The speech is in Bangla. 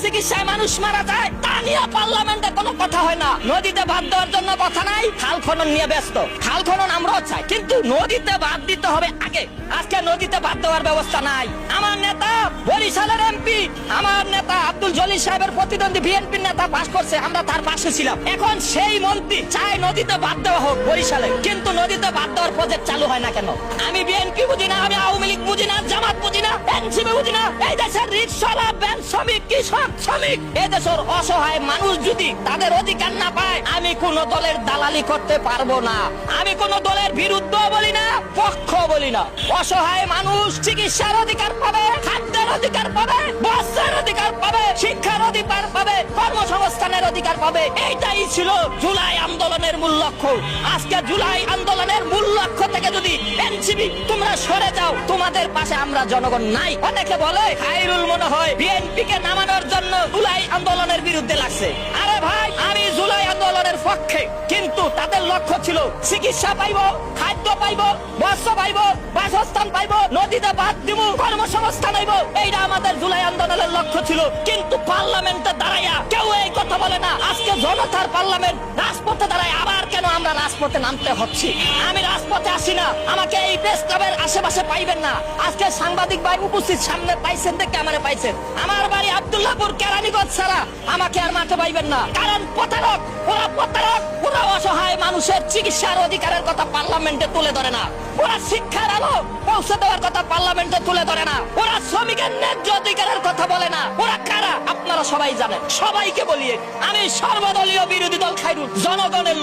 চিকিৎসায় মানুষ মারা যায় তা নিয়ে পার্লামেন্টে কোনো কথা হয় না। নদীতে বাদ দেওয়ার জন্য কথা নাই, খাল খনন নিয়ে ব্যস্ত। খাল খনন আমরাও চাই, কিন্তু নদীতে বাদ দিতে হবে আগে। আজকে নদীতে বাদ দেওয়ার ব্যবস্থা নাই। আমার নেতা বরিশালের এমপি, আমার নেতা আব্দুল জলিল সাহেবের প্রতিদ্বন্দ্বী বিএনপির নেতা পাশ করছে, আমরা তার পাশে ছিলাম। এখন সেই মন্ত্রী চায় নদীতে বাদ দেওয়া হোক বরিশালে, কিন্তু নদীতে বাদ দেওয়ার প্রজেক্ট চালু হয় না কেন? আমি বিএনপি বুঝি না, আমি আওয়ামী লীগ বুঝি না, জামাত বুঝি না, এনসিপি বুঝি না। এই দেশের রিকশাওয়ালা, ব্যাংক শ্রমিক, কৃষক শ্রমিক, এই দেশের অসহায় মানুষ যদি তাদের অধিকার না পায়, আমি কোন দলের দালালি করতে পারবো না। আমি কোন দলের বিরুদ্ধ বলি না, পক্ষ বলি না। অসহায় মানুষ চিকিৎসার অধিকার পাবে, খাদ্যের অধিকার পাবে, বস্ত্রের অধিকার পাবে, শিক্ষার অধিকার পাবে, কর্মসংস্থানের অধিকার পাবে। এইটাই ছিল জুলাই আন্দোলনের মূল লক্ষ্য। আজকে জুলাই আন্দোলনের মূল লক্ষ্য থেকে যদি এনসিপি তোমরা সরে যাও, তোমাদের পাশে আমরা জনগণ নাই। অনেকে বলে খায়রুল মনে হয় বিএনপি কে নামানোর জন্য জুলাই আন্দোলনের বিরুদ্ধে লাগছে। আরে ভাই, আমি জুলাই আন্দোলনের পক্ষে, কিন্তু তাদের লক্ষ্য ছিল চিকিৎসা পাইব, খাদ্য পাইব, বস্ত্র পাইব, বাসস্থান পাইব, নদীতে বাদ দিব, কর্মসংস্থান হইব। এইটা আমাদের জুলাই আন্দোলনের লক্ষ্য ছিল। কিন্তু পার্লামেন্টে দাঁড়াইয়া কেউ এই কথা বলে না। আজকে জনতার পার্লামেন্ট, রাজপথে দাঁড়ায় আবার কেন আমরা রাজপথে নামতে হচ্ছে? আমি রাজপথে আসি না, আমাকে এই প্রেস ক্লাবের আশেপাশে পাইবেন না। আজকে সাংবাদিক ভাই উপস্থিত, সামনে পাইছেন দেখে আমারে পাইছেন। আমার বাড়ি আব্দুল্লাহপুর কেরানীগঞ্জ ছাড়া আমাকে আর মাঠে পাইবেন না। কারণ প্রতারক, ওরা প্রতারক, ওরা অসহায় মানুষের চিকিৎসার অধিকারের কথা পার্লামেন্টে তুলে ধরে না। ওরা শিক্ষার আলো পৌঁছে দেওয়ার কথা পার্লামেন্টে তুলে ধরে না। ওরা শ্রমিকের ন্যায্য অধিকারের কথা বলে না। ওরা কারা আপনারা সবাই জানেন। সবাইকে বলিয়ে আমি সর্বদলীয় বিরোধী দল খায়রুল জনগণের